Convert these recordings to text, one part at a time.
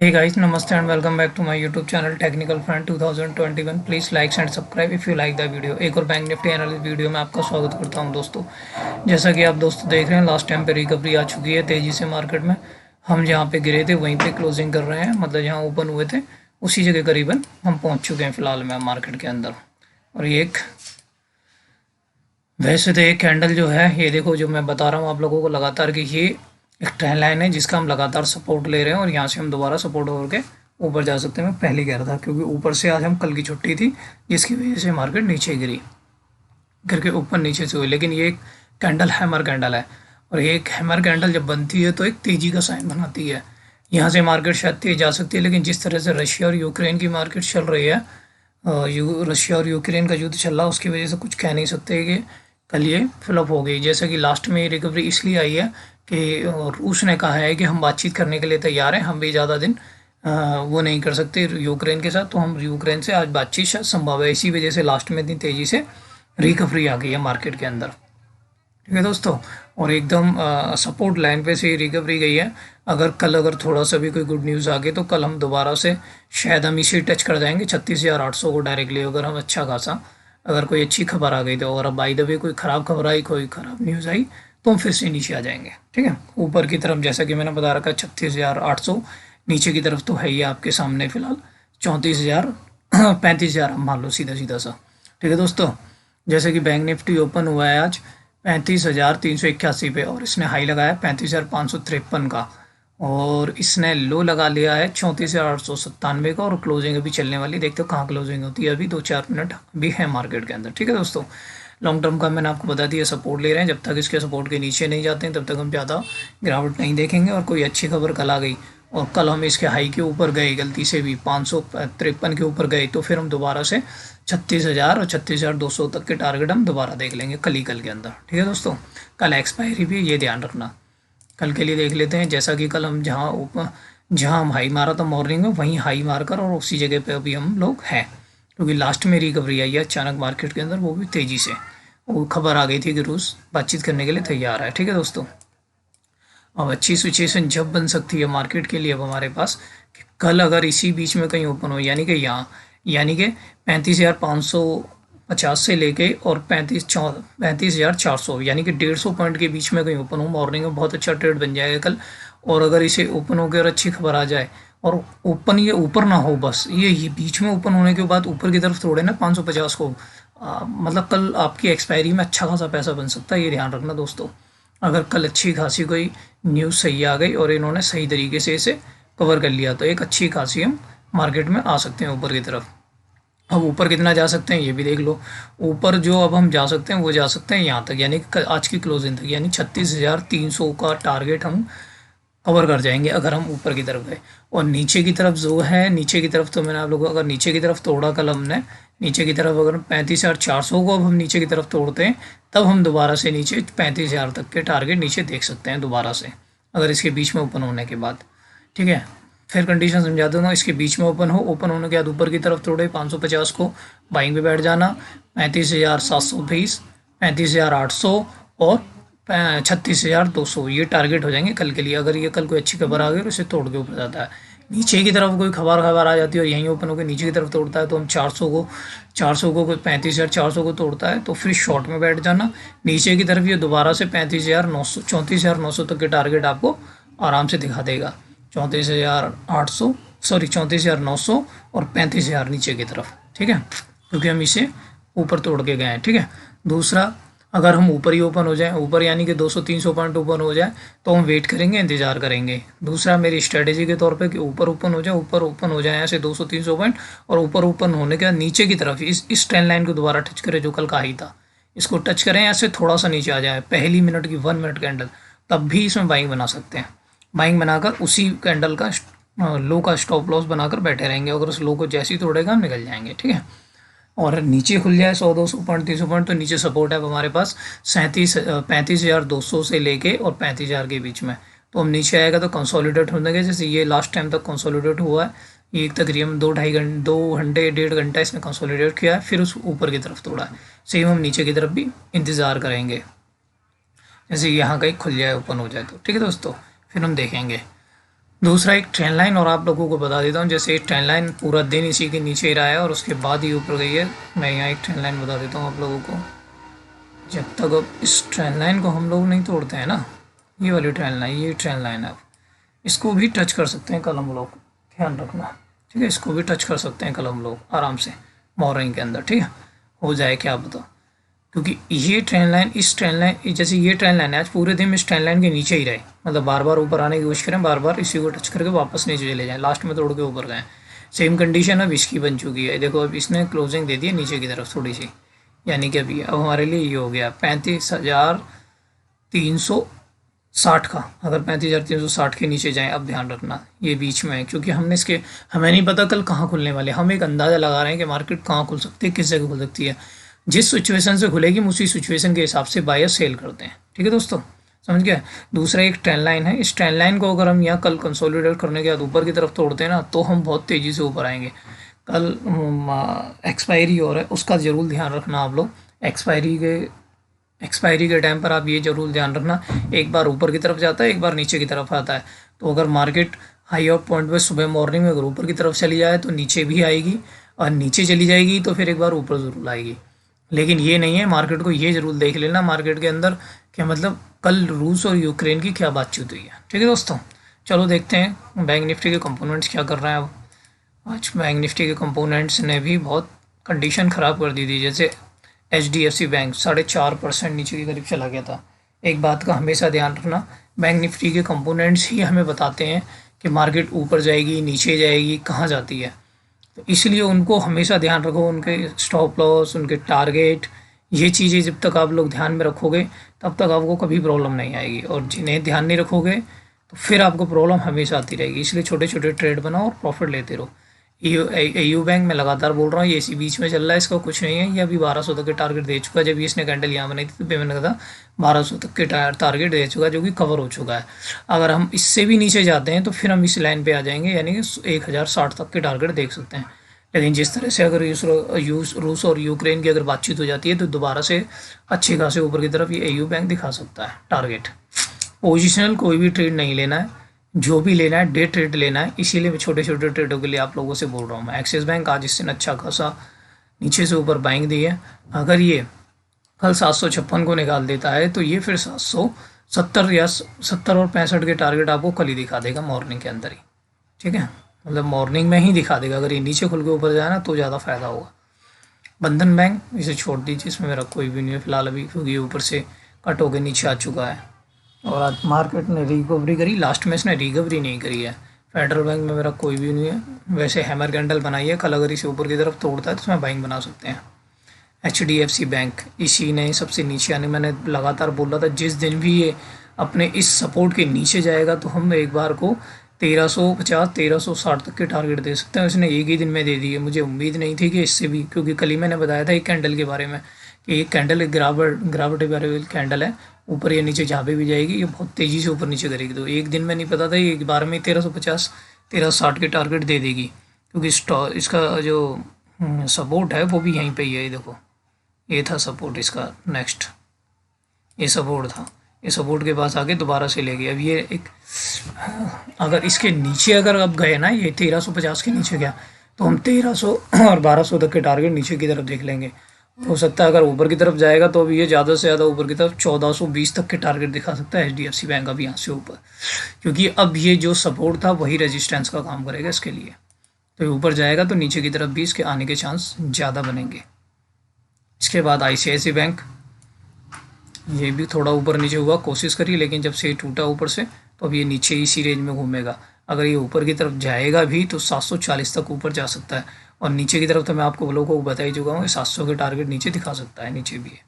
Hey guys, namaste and welcome back to my YouTube channel Technical Friend 2021. Please like and subscribe if you like the video। एक और bank Nifty analysis video में आपका स्वागत करता हूं दोस्तों। जैसा कि आप दोस्तों देख रहे हैं, लास्ट टाइम पे रिकवरी आ चुकी है तेज़ी से मार्केट में। हम जहां पे गिरे थे वहीं पे क्लोजिंग कर रहे हैं, मतलब जहां ओपन हुए थे उसी जगह करीबन हम पहुँच चुके हैं फिलहाल में मार्केट के अंदर। और ये एक वैसे तो एक कैंडल जो है, ये देखो जो मैं बता रहा हूँ आप लोगों को लगातार कि ये एक ट्रेंड लाइन है जिसका हम लगातार सपोर्ट ले रहे हैं और यहाँ से हम दोबारा सपोर्ट होकर के ऊपर जा सकते हैं। मैं पहले कह रहा था क्योंकि ऊपर से आज हम कल की छुट्टी थी जिसकी वजह से मार्केट नीचे गिरी करके ऊपर नीचे से हुई, लेकिन ये एक कैंडल हैमर कैंडल है और ये एक हैमर कैंडल जब बनती है तो एक तेज़ी का साइन बनाती है। यहाँ से मार्केट शायद तेज जा सकती है, लेकिन जिस तरह से रशिया और यूक्रेन की मार्केट चल रही है, रशिया और यूक्रेन का युद्ध चल रहा है, उसकी वजह से कुछ कह नहीं सकते कि कल ये फ्लॉप हो गई। जैसे कि लास्ट में ये रिकवरी इसलिए आई है कि रूस ने कहा है कि हम बातचीत करने के लिए तैयार हैं, हम भी ज़्यादा दिन वो नहीं कर सकते यूक्रेन के साथ, तो हम यूक्रेन से आज बातचीत शायद संभव है। इसी वजह से लास्ट में इतनी तेज़ी से रिकवरी आ गई है मार्केट के अंदर। ठीक है दोस्तों, और एकदम सपोर्ट लाइन पे से ही रिकवरी गई है। अगर थोड़ा सा भी कोई गुड न्यूज़ आ गई तो कल हम दोबारा से शायद हम इसे टच कर जाएंगे 36,800 को डायरेक्टली, अगर हम अच्छा खासा अगर कोई अच्छी खबर आ गई तो। और अब बाई द वे कोई ख़राब खबर आई, कोई ख़राब न्यूज़ आई तो हम फिर से नीचे आ जाएंगे। ठीक है, ऊपर की तरफ जैसा कि मैंने बता रखा 36,800, नीचे की तरफ तो है ही आपके सामने फिलहाल 34,000 35,000 हम मान लो सीधा सीधा सा। ठीक है दोस्तों, जैसे कि बैंक निफ्टी ओपन हुआ है आज 35,381 पे और इसने हाई लगाया 35,553 का और इसने लो लगा लिया है 34,897 का और क्लोजिंग अभी चलने वाली, देखते हो कहाँ क्लोजिंग होती है। अभी 2-4 मिनट भी है मार्केट के अंदर। ठीक है दोस्तों, लॉन्ग टर्म का मैंने आपको बता दिया, सपोर्ट ले रहे हैं। जब तक इसके सपोर्ट के नीचे नहीं जाते हैं तब तक हम ज़्यादा गिरावट नहीं देखेंगे। और कोई अच्छी खबर कल आ गई और कल हम इसके हाई के ऊपर गए, गलती से भी 553 के ऊपर गए, तो फिर हम दोबारा से 36,000 और 36,200 तक के टारगेट हम दोबारा देख लेंगे कल के अंदर। ठीक है दोस्तों, कल एक्सपायरी भी है, ये ध्यान रखना। कल के लिए देख लेते हैं, जैसा कि कल हम जहाँ हम हाई मारा था मॉर्निंग में, वहीं हाई मारकर और उसी जगह पे अभी हम लोग हैं, क्योंकि लास्ट में रिकवरी आई है अचानक मार्केट के अंदर, वो भी तेज़ी से। वो खबर आ गई थी कि रूस बातचीत करने के लिए तैयार है। ठीक है दोस्तों, अब अच्छी सिचुएशन जब बन सकती है मार्केट के लिए अब हमारे पास कि कल अगर इसी बीच में कहीं ओपन हो, यानी कि 35,550 से लेके और 35,400 यानी कि 150 पॉइंट के बीच में कहीं ओपन हो मॉर्निंग में, बहुत अच्छा ट्रेड बन जाएगा कल। और अगर इसे ओपन होकर और अच्छी खबर आ जाए और ओपन ये ऊपर ना हो, बस ये बीच में ओपन होने के बाद ऊपर की तरफ तोड़े ना 550 को, मतलब कल आपकी एक्सपायरी में अच्छा खासा पैसा बन सकता है, ये ध्यान रखना दोस्तों। अगर कल अच्छी खासी कोई न्यूज़ सही आ गई और इन्होंने सही तरीके से इसे कवर कर लिया तो एक अच्छी खासी हम मार्केट में आ सकते हैं ऊपर की तरफ। अब ऊपर कितना जा सकते हैं ये भी देख लो। ऊपर जो अब हम जा सकते हैं वो जा सकते हैं यहाँ तक, यानी आज की क्लोजिंग तक, यानी 36,300 का टारगेट हम कवर कर जाएंगे अगर हम ऊपर की तरफ गए। और नीचे की तरफ जो है, नीचे की तरफ तो मैंने आप लोगों को, अगर नीचे की तरफ तोड़ा कल हमने, नीचे की तरफ अगर 35,400 को अब हम नीचे की तरफ तोड़ते हैं तब हम दोबारा से नीचे 35,000 तक के टारगेट नीचे देख सकते हैं दोबारा से, अगर इसके बीच में ओपन होने के बाद। ठीक है, फिर कंडीशन समझा दूंगा। इसके बीच में ओपन हो, ओपन होने के बाद ऊपर की तरफ तोड़े 550 को, बाइंग पे बैठ जाना 35,720, 35,800 और 36,200, ये टारगेट हो जाएंगे कल के लिए। अगर ये कल कोई अच्छी खबर आ गई और इसे तोड़ के ऊपर जाता है, नीचे की तरफ कोई खबर आ जाती है और यहीं ओपन होकर नीचे की तरफ तोड़ता है तो हम 400 को 35,400 को तोड़ता है तो फिर शॉर्ट में बैठ जाना। नीचे की तरफ ये दोबारा से 35,900 34,900 तक के टारगेट आपको आराम से दिखा देगा। 34,800 सॉरी 34,900 और 35,000 नीचे की तरफ। ठीक है, क्योंकि हम इसे ऊपर तोड़ के गए हैं। ठीक है, दूसरा, अगर हम ऊपर ही ओपन हो जाए, ऊपर यानी कि 200-300 पॉइंट ओपन हो जाए तो हम वेट करेंगे, इंतजार करेंगे। दूसरा मेरी स्ट्रेटेजी के तौर पे कि ऊपर ओपन हो जाए, ऊपर ओपन हो जाए ऐसे 200-300 पॉइंट, और ऊपर ओपन होने के बाद नीचे की तरफ इस ट्रेंड लाइन को दोबारा टच करें जो कल का ही था, इसको टच करें ऐसे थोड़ा सा नीचे आ जाए, पहली मिनट की 1 मिनट कैंडल, तब भी इसमें बाइंग बना सकते हैं। बाइंग बनाकर उसी कैंडल का लो का स्टॉप लॉस बनाकर बैठे रहेंगे, अगर उस लो को जैसे ही तोड़ेगा हम निकल जाएंगे। ठीक है, और नीचे खुल जाए 100-200 पॉइंट 300 पॉइंट तो नीचे सपोर्ट है अब हमारे पास 35,200 से लेके और 35,000 के बीच में, तो हम नीचे आएगा तो कंसोलिडेट होने के, जैसे ये लास्ट टाइम तक कंसोलिडेट हुआ है, ये तकरीबन 2 घंटे 1.5 घंटा इसने कंसोलिडेट किया है, फिर उस ऊपर की तरफ तोड़ा है। सेम हम नीचे की तरफ भी इंतज़ार करेंगे, जैसे यहाँ कहीं खुल जाए ओपन हो जाए तो। ठीक है दोस्तों, फिर हम देखेंगे। दूसरा एक ट्रेंड लाइन और आप लोगों को बता देता हूँ, जैसे ट्रेंड लाइन पूरा दिन इसी के नीचे ही रहा है और उसके बाद ही ऊपर गई है। मैं यहाँ एक ट्रेंड लाइन बता देता हूँ आप लोगों को। जब तक अब इस ट्रेंड लाइन को हम लोग नहीं तोड़ते हैं ना, ये वाली ट्रेंड लाइन, ये ट्रेंड लाइन है, इसको भी टच कर सकते हैं कल हम लोग, ध्यान रखना, ठीक है। इसको भी टच कर सकते हैं कल हम लोग आराम से मॉर्निंग के अंदर, ठीक है। हो जाए क्या बताओ, क्योंकि ये ट्रेंड लाइन, इस ट्रेंड लाइन, जैसे ये ट्रेंड लाइन है, आज पूरे दिन इस ट्रेंड लाइन के नीचे ही रहे, मतलब बार बार ऊपर आने की कोशिश करें, बार बार इसी को टच करके वापस नीचे चले जाएं, लास्ट में तोड़ के ऊपर गए। सेम कंडीशन अब इसकी बन चुकी है, देखो अब इसने क्लोजिंग दे दी है नीचे की तरफ थोड़ी सी, यानी कि अभी अब हमारे लिए ये हो गया 35,360 का। अगर 35,360 के नीचे जाएं, अब ध्यान रखना ये बीच में है, क्योंकि हमने इसके, हमें नहीं पता कल कहाँ खुलने वाले, हम एक अंदाज़ा लगा रहे हैं कि मार्केट कहाँ खुल सकती है, किस जगह खुल सकती है। जिस सिचुएशन से खुलेगी हम उसी सिचुएशन के हिसाब से बायर सेल करते हैं, ठीक है दोस्तों, समझ गया। दूसरा एक ट्रेंड लाइन है, इस ट्रेंड लाइन को अगर हम यहाँ कल कंसोलिडेट करने के बाद ऊपर की तरफ तोड़ते हैं ना, तो हम बहुत तेज़ी से ऊपर आएंगे। कल एक्सपायरी और है, उसका ज़रूर ध्यान रखना आप लोग। एक्सपायरी के टाइम पर आप ये ज़रूर ध्यान रखना, एक बार ऊपर की तरफ जाता है, एक बार नीचे की तरफ आता है। तो अगर मार्केट हाई ऑफ पॉइंट पे सुबह मॉर्निंग में अगर ऊपर की तरफ चली जाए तो नीचे भी आएगी, और नीचे चली जाएगी तो फिर एक बार ऊपर ज़रूर आएगी। लेकिन ये नहीं है, मार्केट को ये ज़रूर देख लेना मार्केट के अंदर कि मतलब कल रूस और यूक्रेन की क्या बातचीत हुई है, ठीक है दोस्तों। चलो देखते हैं बैंक निफ्टी के कंपोनेंट्स क्या कर रहे हैं अब। आज बैंक निफ्टी के कंपोनेंट्स ने भी बहुत कंडीशन ख़राब कर दी थी, जैसे HDFC बैंक 4.5% नीचे के करीब चला गया था। एक बात का हमेशा ध्यान रखना, बैंक निफ्टी के कंपोनेंट्स ही हमें बताते हैं कि मार्केट ऊपर जाएगी, नीचे जाएगी, कहाँ जाती है। तो इसलिए उनको हमेशा ध्यान रखो, उनके स्टॉप लॉस, उनके टारगेट, ये चीज़ें जब तक आप लोग ध्यान में रखोगे तब तक आपको कभी प्रॉब्लम नहीं आएगी, और जिन्हें ध्यान नहीं रखोगे तो फिर आपको प्रॉब्लम हमेशा आती रहेगी। इसलिए छोटे छोटे ट्रेड बनाओ और प्रॉफिट लेते रहो। AU बैंक में लगातार बोल रहा हूँ, ये इसी बीच में चल रहा है, इसका कुछ नहीं है। ये अभी 1200 तक के टारगेट दे चुका है, जब इसने कैंडल यहाँ बनाई थी तो पेमेंट का था 1200 तक के टारगेट दे चुका है, जो कि कवर हो चुका है। अगर हम इससे भी नीचे जाते हैं तो फिर हम इस लाइन पे आ जाएंगे, यानी कि 1060 तक के टारगेट देख सकते हैं। लेकिन जिस तरह से अगर रूस और यूक्रेन की अगर बातचीत हो जाती है तो दोबारा से अच्छे खासे ऊपर की तरफ ये AU बैंक दिखा सकता है टारगेट। पोजिशनल कोई भी ट्रेड नहीं लेना है, जो भी लेना है डे ट्रेड लेना है, इसीलिए मैं छोटे छोटे ट्रेडों के लिए आप लोगों से बोल रहा हूँ। मैं एक्सिस बैंक आज इसने अच्छा खासा नीचे से ऊपर बाइंग दी है, अगर ये कल 756 को निकाल देता है तो ये फिर 770 या 70 और 65 के टारगेट आपको कल ही दिखा देगा मॉर्निंग के अंदर ही, ठीक है, मतलब मॉर्निंग में ही दिखा देगा। अगर ये नीचे खुल के ऊपर जाए ना तो ज़्यादा फ़ायदा होगा। बंधन बैंक इसे छोड़ दीजिए, इसमें मेरा कोई भी नहीं है फिलहाल अभी, क्योंकि ऊपर से कट होकर नीचे आ चुका है और आज मार्केट ने रिकवरी करी, लास्ट में इसने रिकवरी नहीं करी है। फेडरल बैंक में मेरा कोई भी नहीं है, वैसे हैमर कैंडल बनाई है, कल अगर इसे ऊपर की तरफ तोड़ता है तो उसमें बाइंग बना सकते हैं। HDFC बैंक इसी ने सबसे नीचे आने, मैंने लगातार बोल रहा था जिस दिन भी ये अपने इस सपोर्ट के नीचे जाएगा तो हम एक बार को 1350 1360 तक के टारगेट दे सकते हैं। उसने एक ही दिन में दे दिए, मुझे उम्मीद नहीं थी कि इससे भी, क्योंकि कल ही मैंने बताया था एक कैंडल के बारे में कि एक कैंडल एक ग्राविटी कैंडल है, ऊपर या नीचे जहाँ पे भी जाएगी ये बहुत तेज़ी से ऊपर नीचे करेगी। तो एक दिन में नहीं पता था ये एक बार में 1350 1360 के टारगेट दे देगी, क्योंकि इसका जो सपोर्ट है वो भी यहीं पे ही है। ये देखो, ये था सपोर्ट इसका, नेक्स्ट ये सपोर्ट था, ये सपोर्ट के पास आके दोबारा से ले गए। अब ये एक, अगर इसके नीचे अगर अब गए ना, ये 1350 के नीचे गया तो हम 1300 और 1200 तक के टारगेट नीचे की तरफ देख लेंगे। हो सकता है अगर ऊपर की तरफ जाएगा तो अभी ये ज़्यादा से ज़्यादा ऊपर की तरफ 1420 तक के टारगेट दिखा सकता है HDFC बैंक अब यहाँ से ऊपर, क्योंकि अब ये जो सपोर्ट था वही रेजिस्टेंस का काम करेगा इसके लिए। तो ऊपर जाएगा तो नीचे की तरफ भी इसके आने के चांस ज़्यादा बनेंगे। इसके बाद ICICI बैंक, ये भी थोड़ा ऊपर नीचे हुआ, कोशिश करी, लेकिन जब से ये टूटा ऊपर से तो अब ये नीचे इसी रेंज में घूमेगा। अगर ये ऊपर की तरफ जाएगा भी तो 740 तक ऊपर जा सकता है, और नीचे की तरफ तो मैं आपको लोगों को बता ही चुका हूँ कि 700 के टारगेट नीचे दिखा सकता है, नीचे भी है।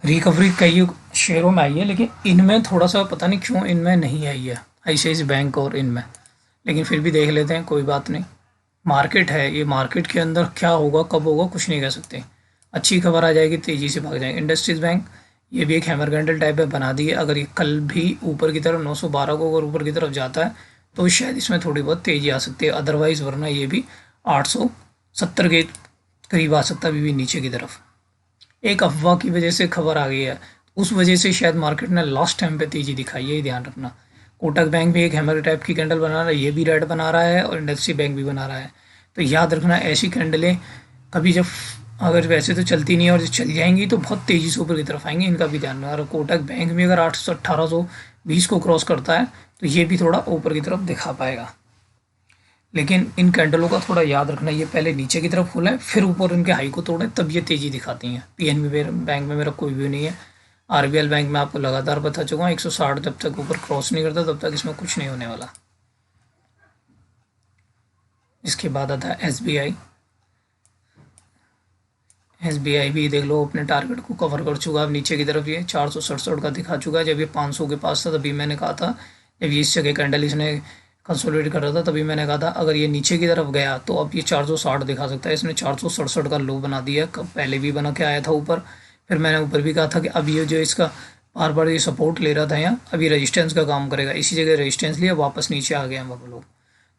रिकवरी कई शेयरों में आई है, लेकिन इनमें थोड़ा सा पता नहीं क्यों इनमें नहीं आई है, ICICI बैंक और इनमें, लेकिन फिर भी देख लेते हैं, कोई बात नहीं। मार्केट है, ये मार्केट के अंदर क्या होगा कब होगा कुछ नहीं कह सकते, अच्छी खबर आ जाएगी तेज़ी से भाग जाएंगे। इंडस्ट्रीज़ बैंक, ये भी एक हैमर कैंडल टाइप है बना दी है, अगर ये कल भी ऊपर की तरफ 912 को अगर ऊपर की तरफ जाता है तो शायद इसमें थोड़ी बहुत तेज़ी आ सकती है, अदरवाइज़ वरना ये भी 870 के करीब आ सकता है अभी भी नीचे की तरफ। एक अफवाह की वजह से खबर आ गई है, उस वजह से शायद मार्केट ने लास्ट टाइम पे तेज़ी दिखाई है, ध्यान रखना। कोटक बैंक भी एक हैमर टाइप की कैंडल बना रहा है, ये भी रेड बना रहा है और इंडस्ट्री बैंक भी बना रहा है। तो याद रखना ऐसी कैंडलें कभी जब अगर वैसे तो चलती नहीं है और जब चल जाएंगी तो बहुत तेज़ी से ऊपर की तरफ आएंगी, इनका भी ध्यान रखना। और कोटक बैंक भी अगर 1820 को क्रॉस करता है तो ये भी थोड़ा ऊपर की तरफ दिखा पाएगा। लेकिन इन कैंडलों का थोड़ा याद रखना, ये पहले नीचे की तरफ खुला है फिर ऊपर इनके हाई को तोड़े तब ये तेज़ी दिखाती हैं। पीएनबी बैंक में मेरा कोई व्यू नहीं है। आरबीएल बैंक में आपको लगातार बता चुका हूँ 160 जब तक ऊपर क्रॉस नहीं करता तब तक इसमें कुछ नहीं होने वाला। इसके बाद आता है एसबीआई। एसबीआई भी देख लो अपने टारगेट को कवर कर चुका है। अब नीचे की तरफ ये 467 का दिखा चुका है। जब ये 500 के पास था तभी मैंने कहा था, जब ये इस जगह कैंडल इसने कंसोलिडेट कर रहा था तभी मैंने कहा था अगर ये नीचे की तरफ गया तो अब ये 460 दिखा सकता है। इसने 467 का लो बना दिया, पहले भी बना के आया था ऊपर। फिर मैंने ऊपर भी कहा था कि अब ये जो इसका बार बार ये सपोर्ट ले रहा था यहाँ, अभी रजिस्टेंस का काम करेगा। इसी जगह रजिस्टेंस लिया, वापस नीचे आ गए हम लोग।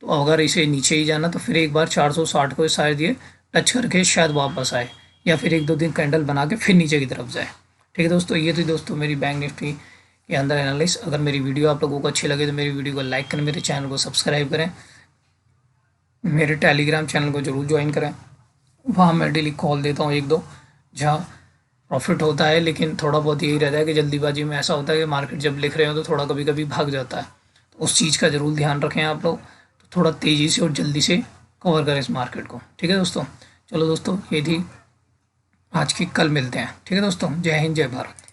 तो अगर इसे नीचे ही जाना तो फिर एक बार 460 को शायद ये टच करके शायद वापस आए, या फिर एक दो दिन कैंडल बना के फिर नीचे की तरफ जाए। ठीक है दोस्तों, ये थी दोस्तों मेरी बैंक निफ्टी के अंदर एनालिसिस। अगर मेरी वीडियो आप लोगों को अच्छी लगे तो मेरी वीडियो को लाइक करें, मेरे चैनल को सब्सक्राइब करें, मेरे टेलीग्राम चैनल को जरूर ज्वाइन करें। वहाँ मैं डेली कॉल देता हूँ एक दो, जहाँ प्रॉफिट होता है। लेकिन थोड़ा बहुत यही रहता है कि जल्दीबाजी में ऐसा होता है कि मार्केट जब लिख रहे हो तो थोड़ा कभी कभी भाग जाता है। तो उस चीज़ का ज़रूर ध्यान रखें आप लोग, तो थोड़ा तेज़ी से और जल्दी से कवर करें इस मार्केट को। ठीक है दोस्तों, चलो दोस्तों ये थी आज की, कल मिलते हैं। ठीक है दोस्तों, जय हिंद जय भारत।